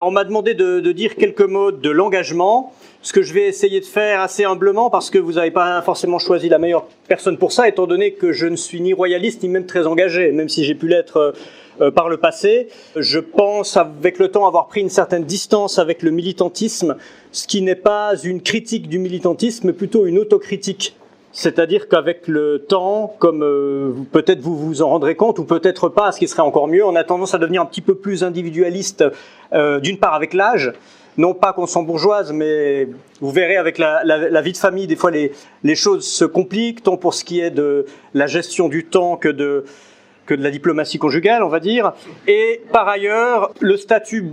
On m'a demandé de dire quelques mots de l'engagement, ce que je vais essayer de faire assez humblement parce que vous n'avez pas forcément choisi la meilleure personne pour ça, étant donné que je ne suis ni royaliste ni même très engagé, même si j'ai pu l'être par le passé. Je pense avec le temps avoir pris une certaine distance avec le militantisme, ce qui n'est pas une critique du militantisme, mais plutôt une autocritique. C'est-à-dire qu'avec le temps, comme peut-être vous vous en rendrez compte, ou peut-être pas, ce qui serait encore mieux, on a tendance à devenir un petit peu plus individualiste, d'une part avec l'âge, non pas qu'on s'embourgeoise, mais vous verrez avec la vie de famille, des fois les choses se compliquent, tant pour ce qui est de la gestion du temps que de la diplomatie conjugale, on va dire. Et par ailleurs, le statut,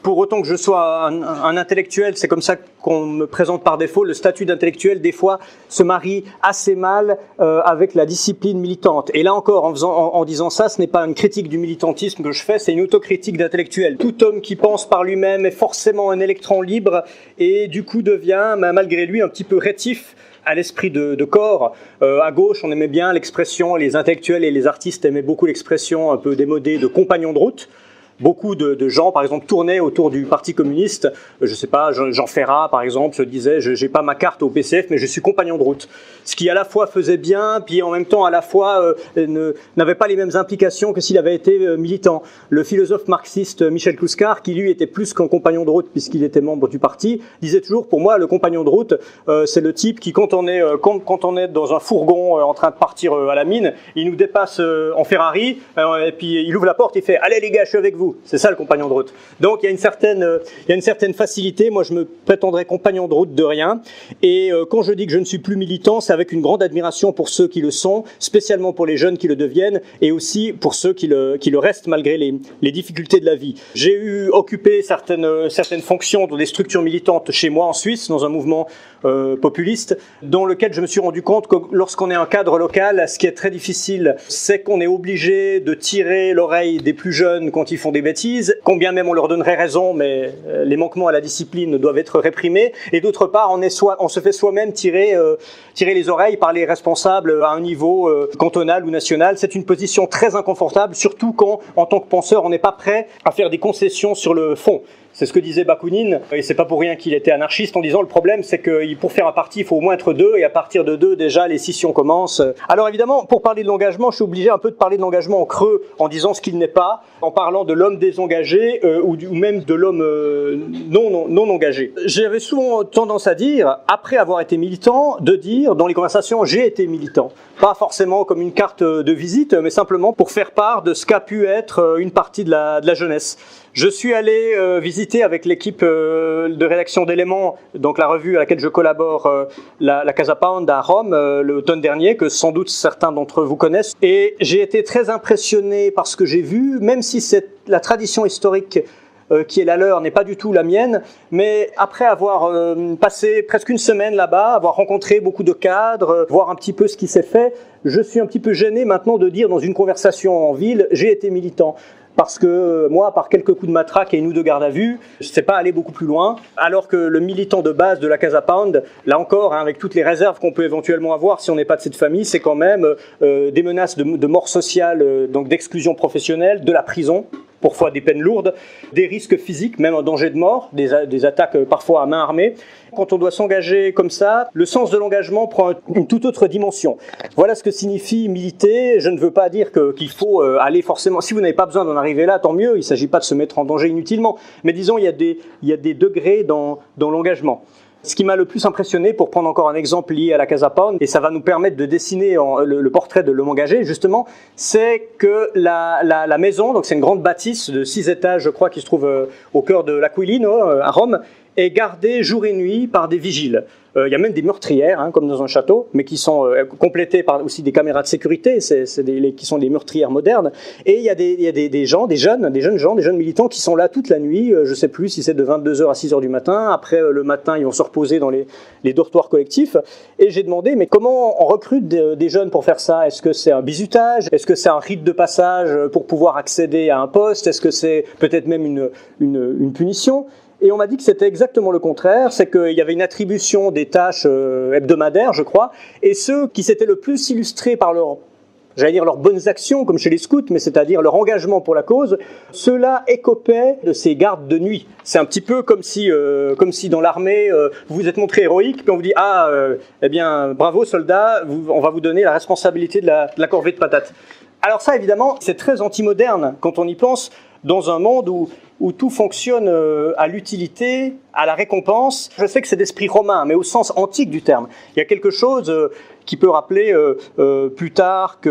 pour autant que je sois un intellectuel, c'est comme ça qu'on me présente par défaut, le statut d'intellectuel, des fois, se marie assez mal avec la discipline militante. Et là encore, en disant ça, ce n'est pas une critique du militantisme que je fais, c'est une autocritique d'intellectuel. Tout homme qui pense par lui-même est forcément un électron libre et du coup devient, malgré lui, un petit peu rétif à l'esprit de corps. À gauche, on aimait bien l'expression, les intellectuels et les artistes aimaient beaucoup l'expression un peu démodée de compagnon de route. Beaucoup de gens, par exemple, tournaient autour du Parti communiste. Je sais pas, Jean Ferrat, par exemple, se disait « j'ai pas ma carte au PCF, mais je suis compagnon de route ». Ce qui, à la fois, faisait bien, puis en même temps, à la fois, n'avait pas les mêmes implications que s'il avait été militant. Le philosophe marxiste Michel Clouscar, qui lui était plus qu'un compagnon de route, puisqu'il était membre du parti, disait toujours, pour moi, le compagnon de route, c'est le type qui, quand on est dans un fourgon en train de partir à la mine, il nous dépasse en Ferrari, et puis il ouvre la porte, il fait « Allez les gars, je suis avec vous ». C'est ça le compagnon de route. Donc il y a une certaine facilité. Moi je me prétendrais compagnon de route de rien. Et quand je dis que je ne suis plus militant, c'est avec une grande admiration pour ceux qui le sont, spécialement pour les jeunes qui le deviennent, et aussi pour ceux qui le restent malgré les difficultés de la vie. J'ai occupé certaines fonctions dans des structures militantes chez moi en Suisse, dans un mouvement populiste, dans lequel je me suis rendu compte que lorsqu'on est un cadre local, ce qui est très difficile, c'est qu'on est obligé de tirer l'oreille des plus jeunes quand ils font des bêtises, combien même on leur donnerait raison, mais les manquements à la discipline doivent être réprimés. Et d'autre part, on se fait soi-même tirer les oreilles par les responsables à un niveau cantonal ou national. C'est une position très inconfortable, surtout quand, en tant que penseur, on n'est pas prêt à faire des concessions sur le fond. C'est ce que disait Bakounine, et c'est pas pour rien qu'il était anarchiste, en disant le problème c'est que pour faire un parti il faut au moins être deux, et à partir de deux déjà les scissions commencent. Alors évidemment, pour parler de l'engagement, je suis obligé un peu de parler de l'engagement en creux, en disant ce qu'il n'est pas, en parlant de l'homme désengagé ou même de l'homme non engagé. J'avais souvent tendance à dire, après avoir été militant, de dire dans les conversations j'ai été militant. Pas forcément comme une carte de visite, mais simplement pour faire part de ce qu'a pu être une partie de la jeunesse. Je suis allé visiter avec l'équipe de rédaction d'Éléments, donc la revue à laquelle je collabore, la Casa Pound à Rome, l'automne dernier, que sans doute certains d'entre vous connaissent. Et j'ai été très impressionné par ce que j'ai vu, même si la tradition historique qui est la leur n'est pas du tout la mienne, mais après avoir passé presque une semaine là-bas, avoir rencontré beaucoup de cadres, voir un petit peu ce qui s'est fait, je suis un petit peu gêné maintenant de dire dans une conversation en ville, j'ai été militant. Parce que moi, par quelques coups de matraque et une ou deux gardes à vue, je ne sais pas aller beaucoup plus loin. Alors que le militant de base de la Casa Pound, là encore, avec toutes les réserves qu'on peut éventuellement avoir si on n'est pas de cette famille, c'est quand même des menaces de mort sociale, donc d'exclusion professionnelle, de la prison, parfois des peines lourdes, des risques physiques, même un danger de mort, des attaques parfois à main armée. Quand on doit s'engager comme ça, le sens de l'engagement prend une toute autre dimension. Voilà ce que signifie militer. Je ne veux pas dire qu'il faut aller forcément... Si vous n'avez pas besoin d'en arriver là, tant mieux. Il ne s'agit pas de se mettre en danger inutilement. Mais disons, il y a des degrés dans l'engagement. Ce qui m'a le plus impressionné, pour prendre encore un exemple lié à la Casa Pound, et ça va nous permettre de dessiner le portrait de l'homme engagé, justement, c'est que la maison, donc c'est une grande bâtisse de 6 étages, je crois, qui se trouve au cœur de l'Aquilino, à Rome, est gardée jour et nuit par des vigiles. Il y a même des meurtrières, comme dans un château, mais qui sont complétées par aussi des caméras de sécurité, qui sont des meurtrières modernes. Et il y a des jeunes militants qui sont là toute la nuit, je ne sais plus si c'est de 22h à 6h du matin. Après, le matin, ils vont se reposer dans les dortoirs collectifs. Et j'ai demandé, mais comment on recrute des jeunes pour faire ça? Est-ce que c'est un bizutage? Est-ce que c'est un rite de passage pour pouvoir accéder à un poste? Est-ce que c'est peut-être même une punition? Et on m'a dit que c'était exactement le contraire, c'est qu'il y avait une attribution des tâches hebdomadaires, je crois, et ceux qui s'étaient le plus illustrés par leur j'allais dire leurs bonnes actions, comme chez les scouts, mais c'est-à-dire leur engagement pour la cause, ceux-là écopaient de ces gardes de nuit. C'est un petit peu comme si dans l'armée, vous vous êtes montré héroïque, puis on vous dit « Ah, eh bien, bravo soldats, on va vous donner la responsabilité de la corvée de patates. » Alors ça, évidemment, c'est très anti-moderne quand on y pense, dans un monde où tout fonctionne à l'utilité, à la récompense. Je sais que c'est d'esprit romain, mais au sens antique du terme. Il y a quelque chose qui peut rappeler Plutarque,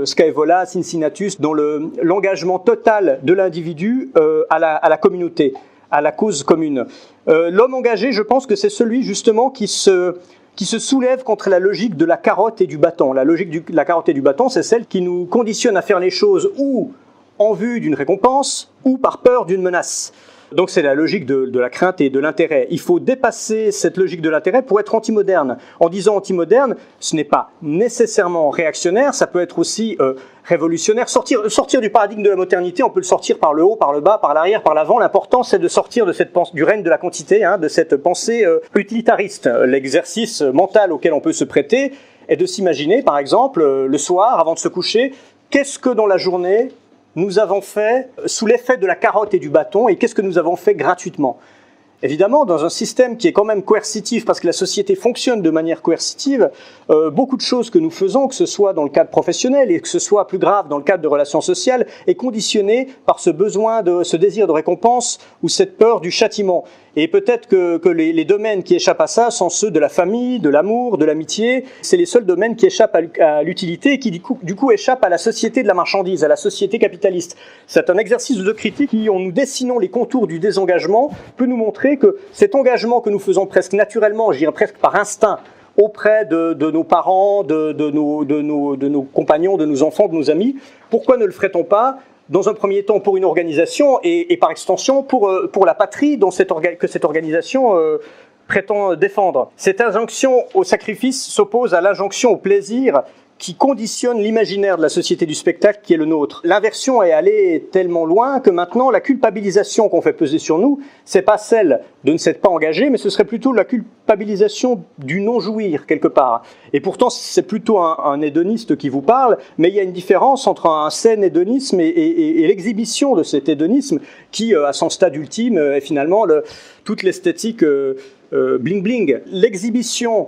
Scaevola, Cincinnatus, dans l'engagement total de l'individu à la communauté, à la cause commune. L'homme engagé, je pense que c'est celui justement qui se soulève contre la logique de la carotte et du bâton. La logique de la carotte et du bâton, c'est celle qui nous conditionne à faire les choses ou en vue d'une récompense ou par peur d'une menace. Donc c'est la logique de la crainte et de l'intérêt. Il faut dépasser cette logique de l'intérêt pour être anti-moderne. En disant anti-moderne, ce n'est pas nécessairement réactionnaire, ça peut être aussi révolutionnaire. Sortir du paradigme de la modernité, on peut le sortir par le haut, par le bas, par l'arrière, par l'avant. L'important, c'est de sortir de du règne de la quantité, de cette pensée utilitariste. L'exercice mental auquel on peut se prêter est de s'imaginer, par exemple, le soir, avant de se coucher, qu'est-ce que dans la journée nous avons fait sous l'effet de la carotte et du bâton, et qu'est-ce que nous avons fait gratuitement. Évidemment, dans un système qui est quand même coercitif, parce que la société fonctionne de manière coercitive, beaucoup de choses que nous faisons, que ce soit dans le cadre professionnel et que ce soit plus grave dans le cadre de relations sociales, est conditionné par ce besoin, ce désir de récompense ou cette peur du châtiment. Et peut-être que les domaines qui échappent à ça sont ceux de la famille, de l'amour, de l'amitié. C'est les seuls domaines qui échappent à l'utilité et qui du coup échappent à la société de la marchandise, à la société capitaliste. C'est un exercice de critique qui, en nous dessinant les contours du désengagement, peut nous montrer que cet engagement que nous faisons presque naturellement, je dirais presque par instinct, auprès de nos parents, de nos compagnons, de nos enfants, de nos amis, pourquoi ne le ferait-on pas dans un premier temps pour une organisation et par extension pour la patrie que cette organisation prétend défendre. Cette injonction au sacrifice s'oppose à l'injonction au plaisir qui conditionne l'imaginaire de la société du spectacle qui est le nôtre. L'inversion est allée tellement loin que maintenant la culpabilisation qu'on fait peser sur nous, c'est pas celle de ne s'être pas engagé, mais ce serait plutôt la culpabilisation du non-jouir quelque part. Et pourtant c'est plutôt un hédoniste qui vous parle, mais il y a une différence entre un sain hédonisme et l'exhibition de cet hédonisme qui, à son stade ultime, est finalement toute l'esthétique bling-bling. L'exhibition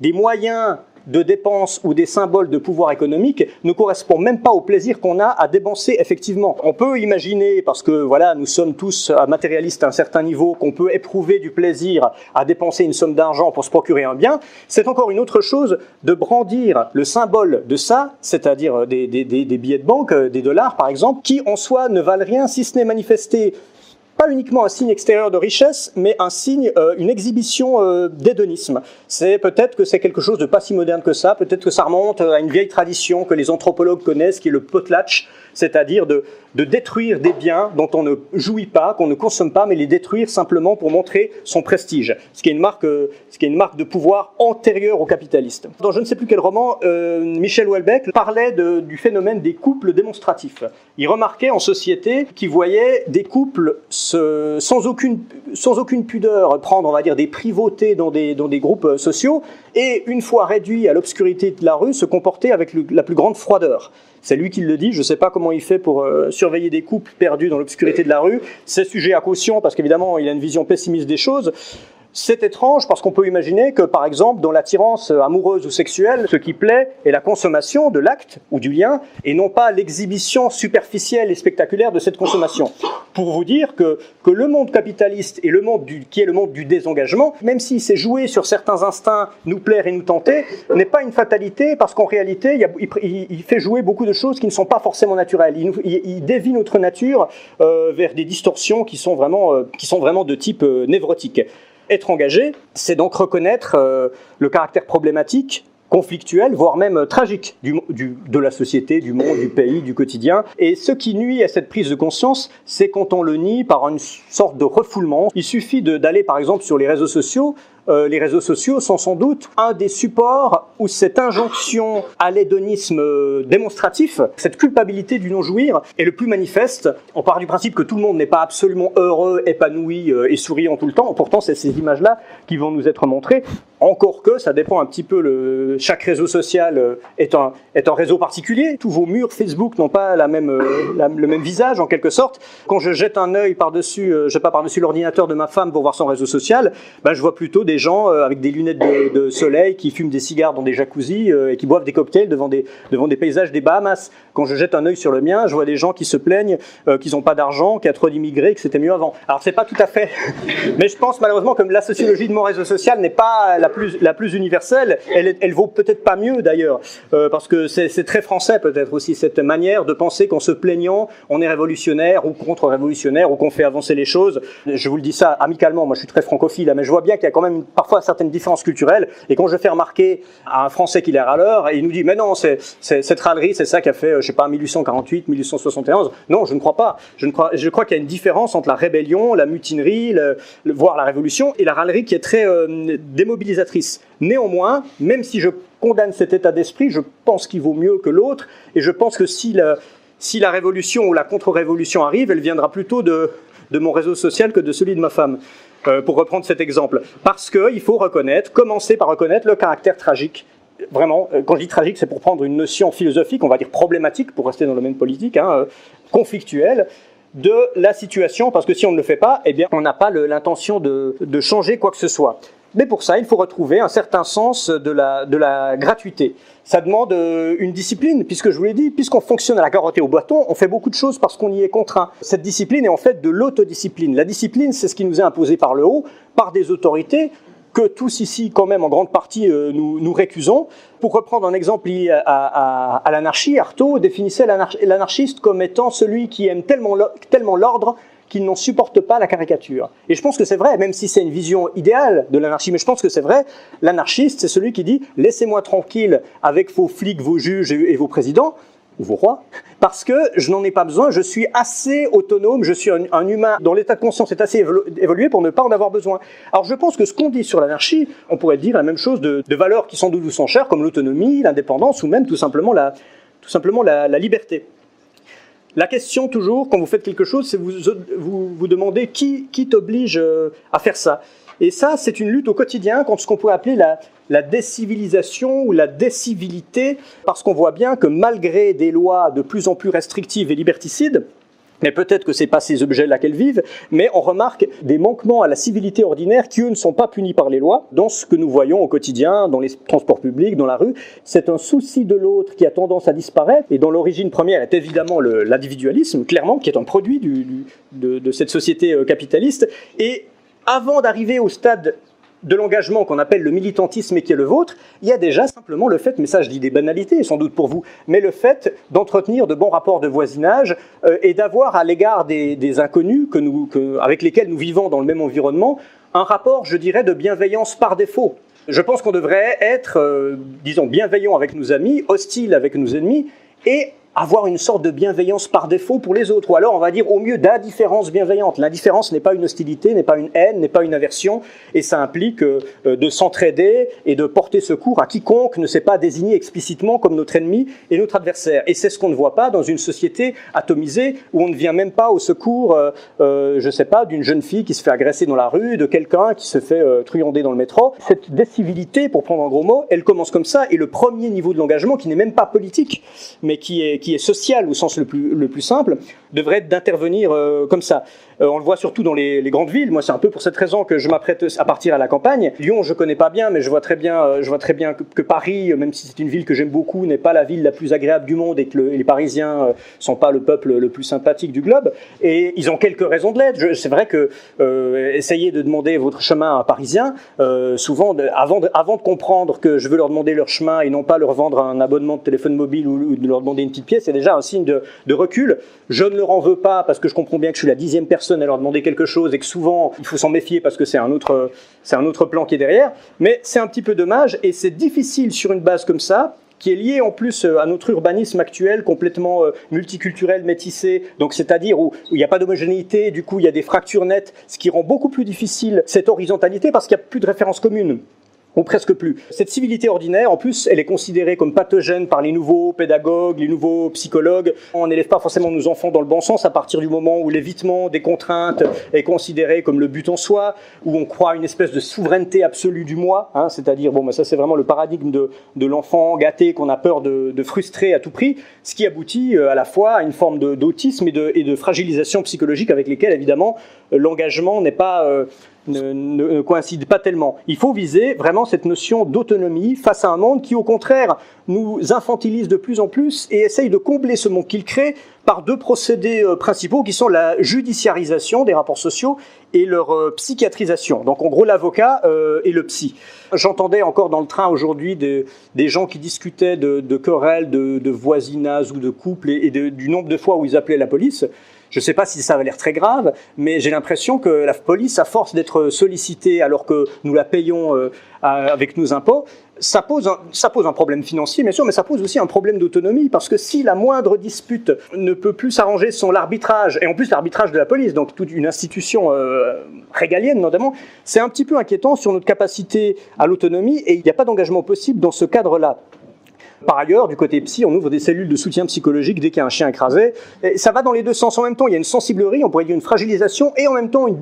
des moyens de dépenses ou des symboles de pouvoir économique ne correspond même pas au plaisir qu'on a à dépenser effectivement. On peut imaginer, parce que voilà, nous sommes tous matérialistes à un certain niveau, qu'on peut éprouver du plaisir à dépenser une somme d'argent pour se procurer un bien. C'est encore une autre chose de brandir le symbole de ça, c'est-à-dire des billets de banque, des dollars par exemple, qui en soi ne valent rien si ce n'est manifester pas uniquement un signe extérieur de richesse, mais un signe, une exhibition d'hédonisme. Peut-être que c'est quelque chose de pas si moderne que ça, peut-être que ça remonte à une vieille tradition que les anthropologues connaissent, qui est le potlatch, c'est-à-dire de détruire des biens dont on ne jouit pas, qu'on ne consomme pas, mais les détruire simplement pour montrer son prestige, ce qui est une marque de pouvoir antérieure aux capitalistes. Dans je ne sais plus quel roman, Michel Houellebecq parlait du phénomène des couples démonstratifs. Il remarquait en société qu'il voyait des couples sans aucune pudeur prendre, on va dire, des privautés dans des groupes sociaux, et une fois réduits à l'obscurité de la rue, se comporter avec la plus grande froideur. C'est lui qui le dit, je ne sais pas comment il fait pour surveiller des couples perdus dans l'obscurité de la rue. C'est sujet à caution parce qu'évidemment il a une vision pessimiste des choses. C'est étrange parce qu'on peut imaginer que, par exemple, dans l'attirance amoureuse ou sexuelle, ce qui plaît est la consommation de l'acte ou du lien, et non pas l'exhibition superficielle et spectaculaire de cette consommation. Pour vous dire que le monde capitaliste et qui est le monde du désengagement, même s'il s'est joué sur certains instincts, nous plaire et nous tenter, n'est pas une fatalité, parce qu'en réalité, il fait jouer beaucoup de choses qui ne sont pas forcément naturelles. Il dévie notre nature vers des distorsions qui sont vraiment de type névrotique. Être engagé, c'est donc reconnaître le caractère problématique, conflictuel, voire même tragique de la société, du monde, du pays, du quotidien. Et ce qui nuit à cette prise de conscience, c'est quand on le nie par une sorte de refoulement. Il suffit d'aller par exemple sur les réseaux sociaux, les réseaux sociaux sont sans doute un des supports où cette injonction à l'hédonisme démonstratif, cette culpabilité du non-jouir est le plus manifeste. On part du principe que tout le monde n'est pas absolument heureux, épanoui et souriant tout le temps. Pourtant, c'est ces images-là qui vont nous être montrées. Encore que ça dépend un petit peu, chaque réseau social est un réseau particulier. Tous vos murs Facebook n'ont pas le même visage en quelque sorte. Quand je jette un œil par-dessus l'ordinateur de ma femme pour voir son réseau social, ben, je vois plutôt des gens avec des lunettes de soleil qui fument des cigares dans des jacuzzis et qui boivent des cocktails devant des paysages des Bahamas. Quand je jette un œil sur le mien, je vois des gens qui se plaignent qu'ils n'ont pas d'argent, qu'il y a trop d'immigrés, que c'était mieux avant. Alors c'est pas tout à fait, mais je pense malheureusement que la sociologie de mon réseau social n'est pas la plus universelle. Elle vaut peut-être pas mieux d'ailleurs, parce que c'est très français peut-être aussi cette manière de penser qu'en se plaignant, on est révolutionnaire ou contre-révolutionnaire ou qu'on fait avancer les choses. Je vous le dis ça amicalement, moi je suis très francophile, mais je vois bien qu'il y a quand même parfois certaines différences culturelles. Et quand je fais remarquer à un Français qu'il est râleur, et il nous dit mais non, cette râlerie, c'est ça qui a fait, je sais pas, 1848, 1871. Non, je ne crois pas. Je crois qu'il y a une différence entre la rébellion, la mutinerie, voire la révolution, et la râlerie qui est très démobilisatrice. Néanmoins, même si je condamne cet état d'esprit, je pense qu'il vaut mieux que l'autre, et je pense que si la révolution ou la contre-révolution arrive, elle viendra plutôt de mon réseau social que de celui de ma femme, pour reprendre cet exemple. Parce qu'il faut commencer par reconnaître le caractère tragique. Vraiment, quand je dis tragique, c'est pour prendre une notion philosophique, on va dire problématique, pour rester dans le domaine politique, conflictuel, de la situation, parce que si on ne le fait pas, eh bien, on n'a pas l'intention de changer quoi que ce soit. Mais pour ça, il faut retrouver un certain sens de la gratuité. Ça demande une discipline, puisque je vous l'ai dit, puisqu'on fonctionne à la carotte et au bâton, on fait beaucoup de choses parce qu'on y est contraint. Cette discipline est en fait de l'autodiscipline. La discipline, c'est ce qui nous est imposé par le haut, par des autorités, que tous ici, quand même, en grande partie, nous récusons. Pour reprendre un exemple lié à l'anarchie, Artaud définissait l'anarchiste comme étant celui qui aime tellement l'ordre qu'il n'en supporte pas la caricature. Et je pense que c'est vrai, même si c'est une vision idéale de l'anarchie, mais je pense que c'est vrai, l'anarchiste, c'est celui qui dit « laissez-moi tranquille avec vos flics, vos juges et vos présidents », ou vos rois, parce que je n'en ai pas besoin, je suis assez autonome, je suis un humain dont l'état de conscience est assez évolué pour ne pas en avoir besoin. Alors je pense que ce qu'on dit sur l'anarchie, on pourrait dire la même chose de valeurs qui sans doute vous sont chères, comme l'autonomie, l'indépendance, ou même tout simplement la liberté. La question toujours, quand vous faites quelque chose, c'est vous demandez qui t'oblige à faire ça. Et ça, c'est une lutte au quotidien contre ce qu'on pourrait appeler la décivilisation ou la décivilité, parce qu'on voit bien que malgré des lois de plus en plus restrictives et liberticides, mais peut-être que ce n'est pas ces objets-là qu'elles vivent, mais on remarque des manquements à la civilité ordinaire qui, eux, ne sont pas punis par les lois, dans ce que nous voyons au quotidien, dans les transports publics, dans la rue. C'est un souci de l'autre qui a tendance à disparaître, et dont l'origine première est évidemment l'individualisme, clairement, qui est un produit de cette société capitaliste. Et avant d'arriver au stade de l'engagement qu'on appelle le militantisme et qui est le vôtre, il y a déjà simplement le fait, mais ça je dis des banalités sans doute pour vous, mais le fait d'entretenir de bons rapports de voisinage et d'avoir à l'égard des inconnus avec lesquels nous vivons dans le même environnement, un rapport, je dirais, de bienveillance par défaut. Je pense qu'on devrait être, disons, bienveillant avec nos amis, hostile avec nos ennemis, et avoir une sorte de bienveillance par défaut pour les autres, ou alors on va dire au mieux d'indifférence bienveillante. L'indifférence n'est pas une hostilité, n'est pas une haine, n'est pas une aversion, et ça implique de s'entraider et de porter secours à quiconque ne s'est pas désigné explicitement comme notre ennemi et notre adversaire. Et c'est ce qu'on ne voit pas dans une société atomisée où on ne vient même pas au secours, je sais pas, d'une jeune fille qui se fait agresser dans la rue, de quelqu'un qui se fait truander dans le métro. Cette décivilité, pour prendre un gros mot, elle commence comme ça, et le premier niveau de l'engagement, qui n'est même pas politique, mais qui est social au sens le plus simple, devrait être d'intervenir comme ça. On le voit surtout dans les grandes villes. Moi, c'est un peu pour cette raison que je m'apprête à partir à la campagne. Lyon, je connais pas bien, mais je vois très bien que Paris, même si c'est une ville que j'aime beaucoup, n'est pas la ville la plus agréable du monde et que les Parisiens sont pas le peuple le plus sympathique du globe. Et ils ont quelques raisons de l'être. C'est vrai que essayez de demander votre chemin à un Parisien, souvent, avant de comprendre que je veux leur demander leur chemin et non pas leur vendre un abonnement de téléphone mobile ou de leur demander une petite pièce, c'est déjà un signe de recul. Je ne leur en veux pas parce que je comprends bien que je suis la 10e personne à leur demander quelque chose et que souvent il faut s'en méfier parce que c'est un autre plan qui est derrière. Mais c'est un petit peu dommage et c'est difficile sur une base comme ça qui est lié en plus à notre urbanisme actuel, complètement multiculturel, métissé, donc c'est-à-dire où il n'y a pas d'homogénéité, du coup il y a des fractures nettes, ce qui rend beaucoup plus difficile cette horizontalité parce qu'il n'y a plus de références communes. Ou presque plus. Cette civilité ordinaire, en plus, elle est considérée comme pathogène par les nouveaux pédagogues, les nouveaux psychologues. On n'élève pas forcément nos enfants dans le bon sens à partir du moment où l'évitement des contraintes est considéré comme le but en soi, où on croit à une espèce de souveraineté absolue du moi, hein, c'est-à-dire, bon, ça c'est vraiment le paradigme de l'enfant gâté qu'on a peur de frustrer à tout prix, ce qui aboutit à la fois à une forme d'autisme et de fragilisation psychologique avec lesquelles, évidemment, l'engagement n'est pas... ne coïncide pas tellement. Il faut viser vraiment cette notion d'autonomie face à un monde qui, au contraire, nous infantilise de plus en plus et essaye de combler ce monde qu'il crée par deux procédés principaux qui sont la judiciarisation des rapports sociaux et leur psychiatrisation. Donc en gros l'avocat et le psy. J'entendais encore dans le train aujourd'hui des gens qui discutaient de querelles, de voisinage ou de couple et du nombre de fois où ils appelaient la police. Je ne sais pas si ça va l'air très grave, mais j'ai l'impression que la police, à force d'être sollicitée alors que nous la payons avec nos impôts, ça pose un problème financier, bien sûr, mais ça pose aussi un problème d'autonomie, parce que si la moindre dispute ne peut plus s'arranger sans l'arbitrage, et en plus l'arbitrage de la police, donc toute une institution régalienne notamment, c'est un petit peu inquiétant sur notre capacité à l'autonomie, et il n'y a pas d'engagement possible dans ce cadre-là. Par ailleurs, du côté psy, on ouvre des cellules de soutien psychologique dès qu'il y a un chien écrasé. Et ça va dans les deux sens en même temps. Il y a une sensiblerie, on pourrait dire une fragilisation, et en même temps une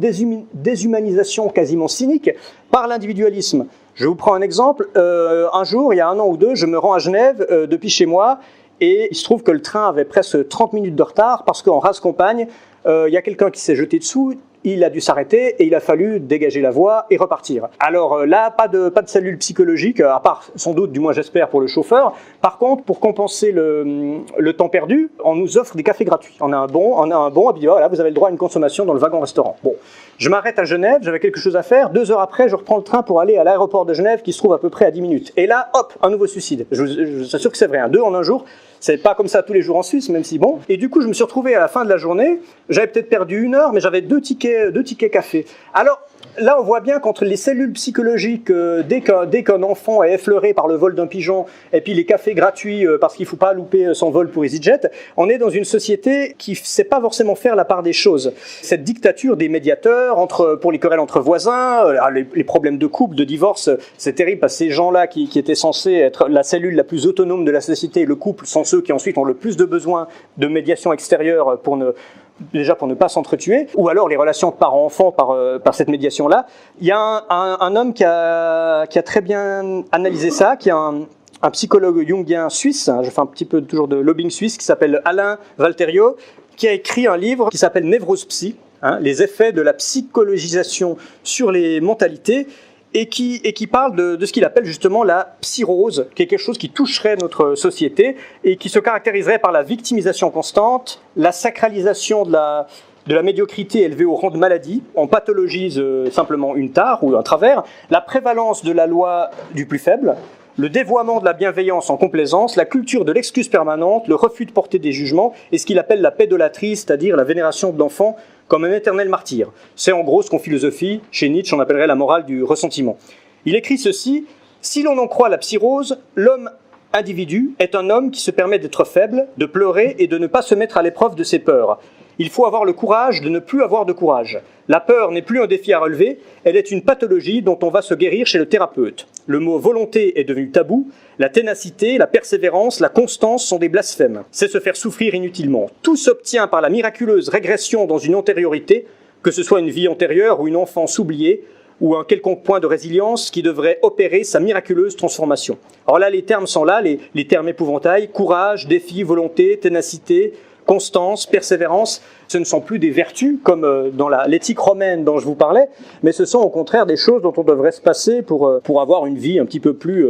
déshumanisation quasiment cynique par l'individualisme. Je vous prends un exemple. Un jour, il y a 1 an ou 2, je me rends à Genève depuis chez moi, et il se trouve que le train avait presque 30 minutes de retard, parce qu'en rase campagne, il y a quelqu'un qui s'est jeté dessous. Il a dû s'arrêter et il a fallu dégager la voie et repartir. Alors là, pas de cellule psychologique, à part sans doute, du moins j'espère, pour le chauffeur. Par contre, pour compenser le temps perdu, on nous offre des cafés gratuits. On a un bon, et puis voilà, vous avez le droit à une consommation dans le wagon-restaurant. Bon, je m'arrête à Genève, j'avais quelque chose à faire. 2 heures après, je reprends le train pour aller à l'aéroport de Genève, qui se trouve à peu près à 10 minutes. Et là, hop, un nouveau suicide. Je vous assure que c'est vrai, 2 en un jour. C'est pas comme ça tous les jours en Suisse, même si bon. Et du coup, je me suis retrouvé à la fin de la journée, j'avais peut-être perdu 1 heure, mais j'avais 2 tickets café. Alors, là, on voit bien qu'entre les cellules psychologiques, dès qu'un enfant est effleuré par le vol d'un pigeon, et puis les cafés gratuits, parce qu'il ne faut pas louper son vol pour EasyJet, on est dans une société qui ne sait pas forcément faire la part des choses. Cette dictature des médiateurs, pour les querelles entre voisins, les problèmes de couple, de divorce, c'est terrible, parce que ces gens-là qui étaient censés être la cellule la plus autonome de la société, le couple, sont ceux qui ensuite ont le plus de besoin de médiation extérieure pour ne pas s'entretuer, ou alors les relations parents-enfants par cette médiation-là. Il y a un homme qui a très bien analysé ça, qui est un psychologue jungien suisse, je fais un petit peu toujours de lobbying suisse, qui s'appelle Alain Valterio, qui a écrit un livre qui s'appelle Névrose Psy, les effets de la psychologisation sur les mentalités, et qui parle de ce qu'il appelle justement la psyrose, qui est quelque chose qui toucherait notre société et qui se caractériserait par la victimisation constante, la sacralisation de la médiocrité élevée au rang de maladie. On pathologise simplement une tare ou un travers, la prévalence de la loi du plus faible, le dévoiement de la bienveillance en complaisance, la culture de l'excuse permanente, le refus de porter des jugements et ce qu'il appelle la pédolatrie, c'est-à-dire la vénération de l'enfant comme un éternel martyr. C'est en gros ce qu'on philosophie, chez Nietzsche on appellerait la morale du ressentiment. Il écrit ceci: « Si l'on en croit la psyrose, l'homme individu est un homme qui se permet d'être faible, de pleurer et de ne pas se mettre à l'épreuve de ses peurs. Il faut avoir le courage de ne plus avoir de courage. La peur n'est plus un défi à relever, elle est une pathologie dont on va se guérir chez le thérapeute. Le mot volonté est devenu tabou, la ténacité, la persévérance, la constance sont des blasphèmes. C'est se faire souffrir inutilement. Tout s'obtient par la miraculeuse régression dans une antériorité, que ce soit une vie antérieure ou une enfance oubliée, ou un quelconque point de résilience qui devrait opérer sa miraculeuse transformation. » Alors là, les termes sont là, les termes épouvantails: courage, défi, volonté, ténacité, constance, persévérance. Ce ne sont plus des vertus comme dans l'éthique romaine dont je vous parlais, mais ce sont au contraire des choses dont on devrait se passer pour avoir une vie un petit peu plus,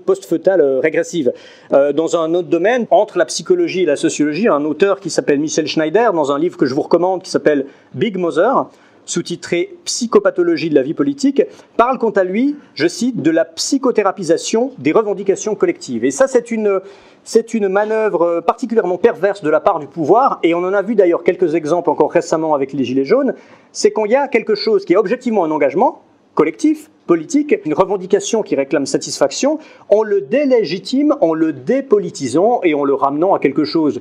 post-fœtale régressive. Dans un autre domaine, entre la psychologie et la sociologie, un auteur qui s'appelle Michel Schneider, dans un livre que je vous recommande qui s'appelle Big Mother, sous-titré Psychopathologie de la vie politique, parle quant à lui, je cite, de la psychothérapisation des revendications collectives. Et ça, c'est une manœuvre particulièrement perverse de la part du pouvoir, et on en a vu d'ailleurs quelques exemples encore récemment avec les Gilets jaunes. C'est quand il y a quelque chose qui est objectivement un engagement, collectif, politique, une revendication qui réclame satisfaction, en le délégitime, en le dépolitisant et en le ramenant à quelque chose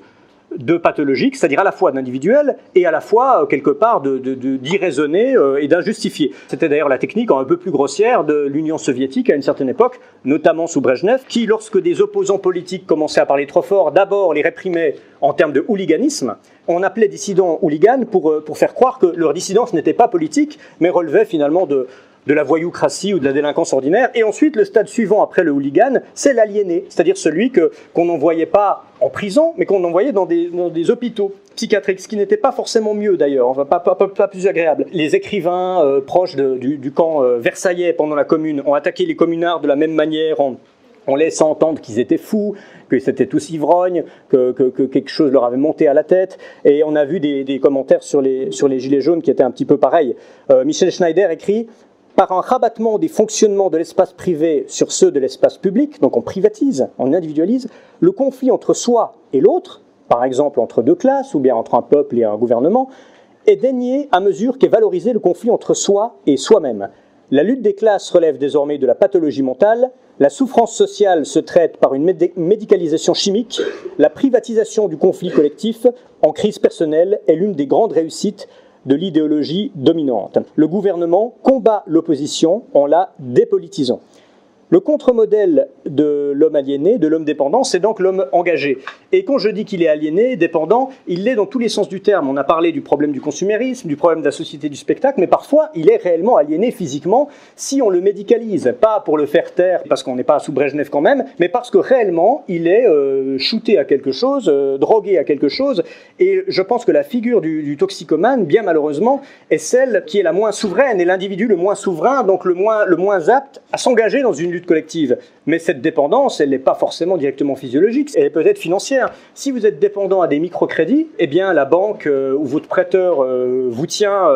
de pathologique, c'est-à-dire à la fois d'individuel et à la fois quelque part d'irraisonné et d'injustifié. C'était d'ailleurs la technique un peu plus grossière de l'Union soviétique à une certaine époque, notamment sous Brejnev, qui, lorsque des opposants politiques commençaient à parler trop fort, d'abord les réprimait en termes de hooliganisme. On appelait dissidents hooligans pour faire croire que leur dissidence n'était pas politique, mais relevait finalement de la voyoucratie ou de la délinquance ordinaire. Et ensuite, le stade suivant après le hooligan, c'est l'aliéné, c'est-à-dire celui qu'on n'envoyait pas en prison, mais qu'on envoyait dans des hôpitaux psychiatriques, ce qui n'était pas forcément mieux d'ailleurs, enfin, pas plus agréable. Les écrivains proches du camp versaillais pendant la Commune ont attaqué les communards de la même manière en laissant entendre qu'ils étaient fous, que c'était tous ivrognes, que quelque chose leur avait monté à la tête. Et on a vu des commentaires sur les gilets jaunes qui étaient un petit peu pareils. Michel Schneider écrit: par un rabattement des fonctionnements de l'espace privé sur ceux de l'espace public, donc on privatise, on individualise, le conflit entre soi et l'autre, par exemple entre deux classes ou bien entre un peuple et un gouvernement, est dénié à mesure qu'est valorisé le conflit entre soi et soi-même. La lutte des classes relève désormais de la pathologie mentale, la souffrance sociale se traite par une médicalisation chimique, la privatisation du conflit collectif en crise personnelle est l'une des grandes réussites de l'idéologie dominante. Le gouvernement combat l'opposition en la dépolitisant. Le contre-modèle de l'homme aliéné, de l'homme dépendant, c'est donc l'homme engagé. Et quand je dis qu'il est aliéné, dépendant, il l'est dans tous les sens du terme. On a parlé du problème du consumérisme, du problème de la société du spectacle, mais parfois il est réellement aliéné physiquement si on le médicalise. Pas pour le faire taire, parce qu'on n'est pas sous Brejnev quand même, mais parce que réellement il est shooté à quelque chose, drogué à quelque chose. Et je pense que la figure du toxicomane, bien malheureusement, est celle qui est la moins souveraine, et l'individu le moins souverain, donc le moins apte à s'engager dans une lutte collective. Mais cette dépendance, elle n'est pas forcément directement physiologique, elle est peut-être financière. Si vous êtes dépendant à des microcrédits, eh bien la banque ou votre prêteur vous tient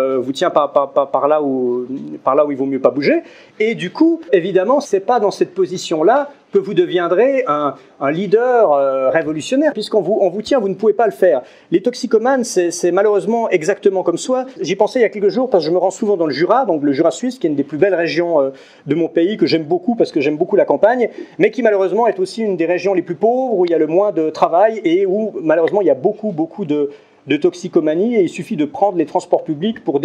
par là où il vaut mieux pas bouger. Et du coup, évidemment, c'est pas dans cette position-là que vous deviendrez un leader révolutionnaire, puisqu'on vous tient, vous ne pouvez pas le faire. Les toxicomanes, c'est malheureusement exactement comme ça. J'y pensais il y a quelques jours, parce que je me rends souvent dans le Jura, donc le Jura suisse, qui est une des plus belles régions de mon pays, que j'aime beaucoup, parce que j'aime beaucoup la campagne, mais qui malheureusement est aussi une des régions les plus pauvres, où il y a le moins de travail, et où malheureusement il y a beaucoup de toxicomanie, et il suffit de prendre les transports publics pour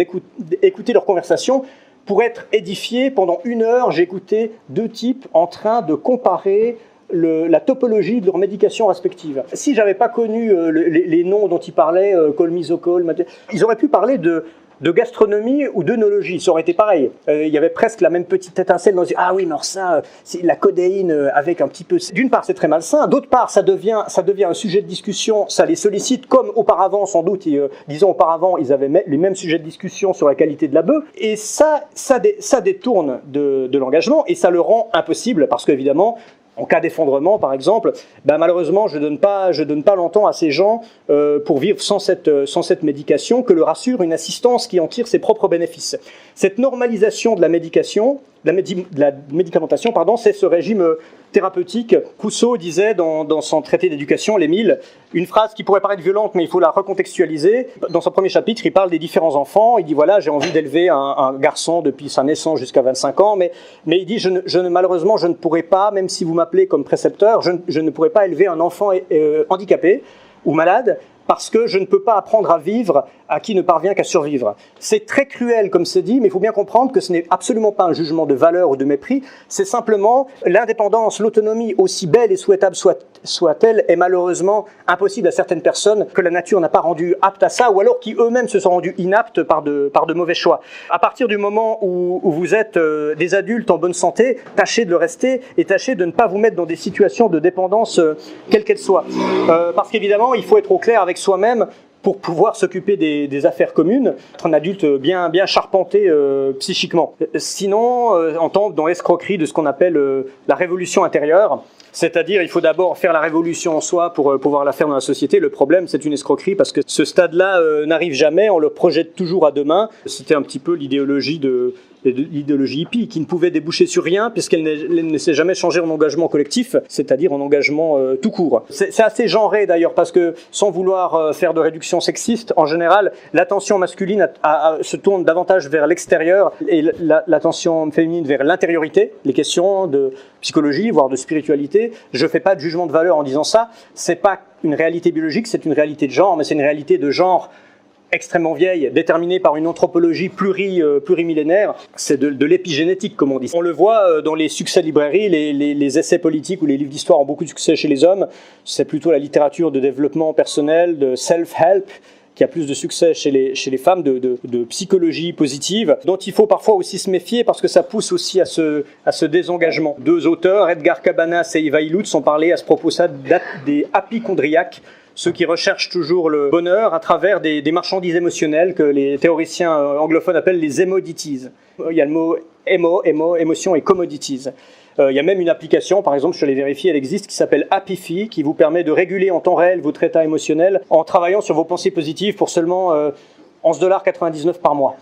écouter leurs conversations. Pour être édifié, pendant 1 heure, j'ai écouté 2 types en train de comparer la topologie de leurs médications respectives. Si j'avais pas connu les noms dont ils parlaient, colmisocol, ils auraient pu parler de gastronomie ou d'œnologie, ça aurait été pareil. Il y avait presque la même petite étincelle dans ah oui, mais alors ça, c'est la codéine avec un petit peu... D'une part, c'est très malsain, d'autre part, ça devient un sujet de discussion, ça les sollicite comme auparavant, sans doute, disons auparavant, ils avaient les mêmes sujets de discussion sur la qualité de la bœuf, et ça détourne de l'engagement, et ça le rend impossible, parce qu'évidemment, en cas d'effondrement, par exemple, malheureusement, je donne pas longtemps à ces gens pour vivre sans cette médication que leur assure une assistance qui en tire ses propres bénéfices. Cette normalisation de la médication, de la médicamentation, c'est ce régime thérapeutique. Rousseau disait dans son traité d'éducation, l'Émile, une phrase qui pourrait paraître violente, mais il faut la recontextualiser. Dans son premier chapitre, il parle des différents enfants. Il dit voilà, j'ai envie d'élever un garçon depuis sa naissance jusqu'à 25 ans, mais il dit malheureusement, je ne pourrais pas, même si vous m'appelez comme précepteur, je ne pourrais pas élever un enfant handicapé ou malade, parce que je ne peux pas apprendre à vivre à qui ne parvient qu'à survivre. C'est très cruel comme c'est dit, mais il faut bien comprendre que ce n'est absolument pas un jugement de valeur ou de mépris, c'est simplement l'indépendance, l'autonomie, aussi belle et souhaitable soit-elle, est malheureusement impossible à certaines personnes que la nature n'a pas rendues aptes à ça, ou alors qui eux-mêmes se sont rendus inaptes par de mauvais choix. À partir du moment où vous êtes des adultes en bonne santé, tâchez de le rester et tâchez de ne pas vous mettre dans des situations de dépendance quelles qu'elles soient. Parce qu'évidemment, il faut être au clair avec soi-même pour pouvoir s'occuper des affaires communes, être un adulte bien charpenté psychiquement. Sinon, on tombe dans l'escroquerie de ce qu'on appelle la révolution intérieure, C'est-à-dire, il faut d'abord faire la révolution en soi pour pouvoir la faire dans la société. Le problème, c'est une escroquerie parce que ce stade-là n'arrive jamais, on le projette toujours à demain. C'était un petit peu l'idéologie hippie qui ne pouvait déboucher sur rien puisqu'elle ne s'est jamais changée en engagement collectif, c'est-à-dire en engagement tout court. C'est assez genré d'ailleurs parce que sans vouloir faire de réduction sexiste, en général, l'attention masculine se tourne davantage vers l'extérieur et l'attention féminine vers l'intériorité, les questions de psychologie, voire de spiritualité. Je ne fais pas de jugement de valeur en disant ça, c'est pas une réalité biologique, c'est une réalité de genre, mais c'est une réalité de genre extrêmement vieille, déterminée par une anthropologie plurimillénaire, c'est de l'épigénétique, comme on dit. On le voit dans les succès de librairie, les essais politiques ou les livres d'histoire ont beaucoup de succès chez les hommes. C'est plutôt la littérature de développement personnel, de self-help, qui a plus de succès chez les femmes, de psychologie positive, dont il faut parfois aussi se méfier parce que ça pousse aussi à ce désengagement. Deux auteurs, Edgar Cabanas et Eva Illouz, ont parlé à ce propos des hypochondriaques, ceux qui recherchent toujours le bonheur à travers des marchandises émotionnelles que les théoriciens anglophones appellent les emodities. Il y a le mot émotion et commodities. Il y a même une application, par exemple, je l'ai vérifié, elle existe, qui s'appelle Happify, qui vous permet de réguler en temps réel votre état émotionnel en travaillant sur vos pensées positives pour seulement 11,99 $ par mois.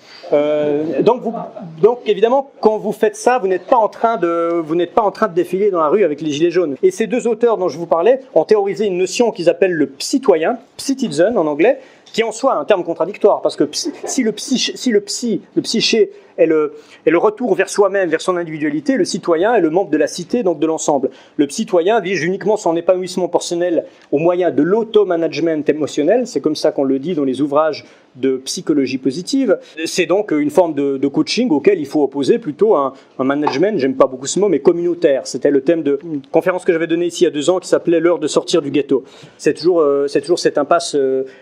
Donc évidemment, quand vous faites ça, vous n'êtes pas en train de défiler dans la rue avec les gilets jaunes. Et ces deux auteurs dont je vous parlais ont théorisé une notion qu'ils appellent le citoyen, citizen en anglais, qui en soi est un terme contradictoire, parce que si le psyché est le retour vers soi-même, vers son individualité, le citoyen est le membre de la cité, donc de l'ensemble. Le citoyen vise uniquement son épanouissement personnel au moyen de l'auto-management émotionnel, c'est comme ça qu'on le dit dans les ouvrages de psychologie positive. C'est donc une forme de coaching auquel il faut opposer plutôt un management, j'aime pas beaucoup ce mot, mais communautaire. C'était le thème d'une conférence que j'avais donnée ici il y a 2 ans qui s'appelait « L'heure de sortir du ghetto ». C'est toujours cette impasse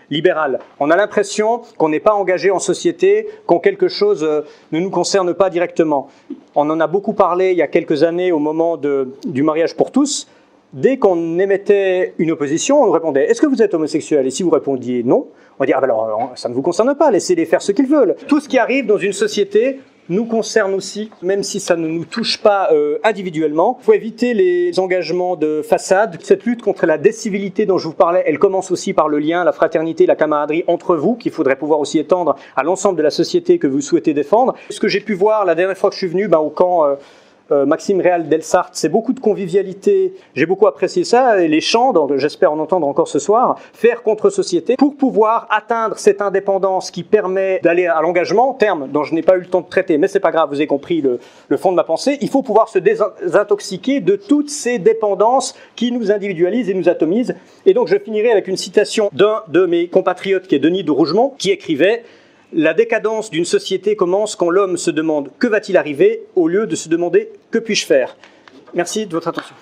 libérale. On a l'impression qu'on n'est pas engagé en société, quand quelque chose ne nous concerne pas directement. On en a beaucoup parlé il y a quelques années au moment du mariage pour tous. Dès qu'on émettait une opposition, on nous répondait « Est-ce que vous êtes homosexuel ?» Et si vous répondiez « Non », on va dire « Ah ben alors, ça ne vous concerne pas, laissez-les faire ce qu'ils veulent ». Tout ce qui arrive dans une société nous concerne aussi, même si ça ne nous touche pas individuellement. Il faut éviter les engagements de façade. Cette lutte contre la décivilité dont je vous parlais, elle commence aussi par le lien, la fraternité, la camaraderie entre vous, qu'il faudrait pouvoir aussi étendre à l'ensemble de la société que vous souhaitez défendre. Ce que j'ai pu voir la dernière fois que je suis venu au camp Maxime Réal d'Elsart, c'est beaucoup de convivialité, j'ai beaucoup apprécié ça, et les chants, donc j'espère en entendre encore ce soir, faire contre-société pour pouvoir atteindre cette indépendance qui permet d'aller à l'engagement, terme dont je n'ai pas eu le temps de traiter, mais c'est pas grave, vous avez compris le fond de ma pensée, il faut pouvoir se désintoxiquer de toutes ces dépendances qui nous individualisent et nous atomisent. Et donc je finirai avec une citation d'un de mes compatriotes qui est Denis de Rougemont, qui écrivait: la décadence d'une société commence quand l'homme se demande « Que va-t-il arriver ?» au lieu de se demander « Que puis-je faire ?» Merci de votre attention.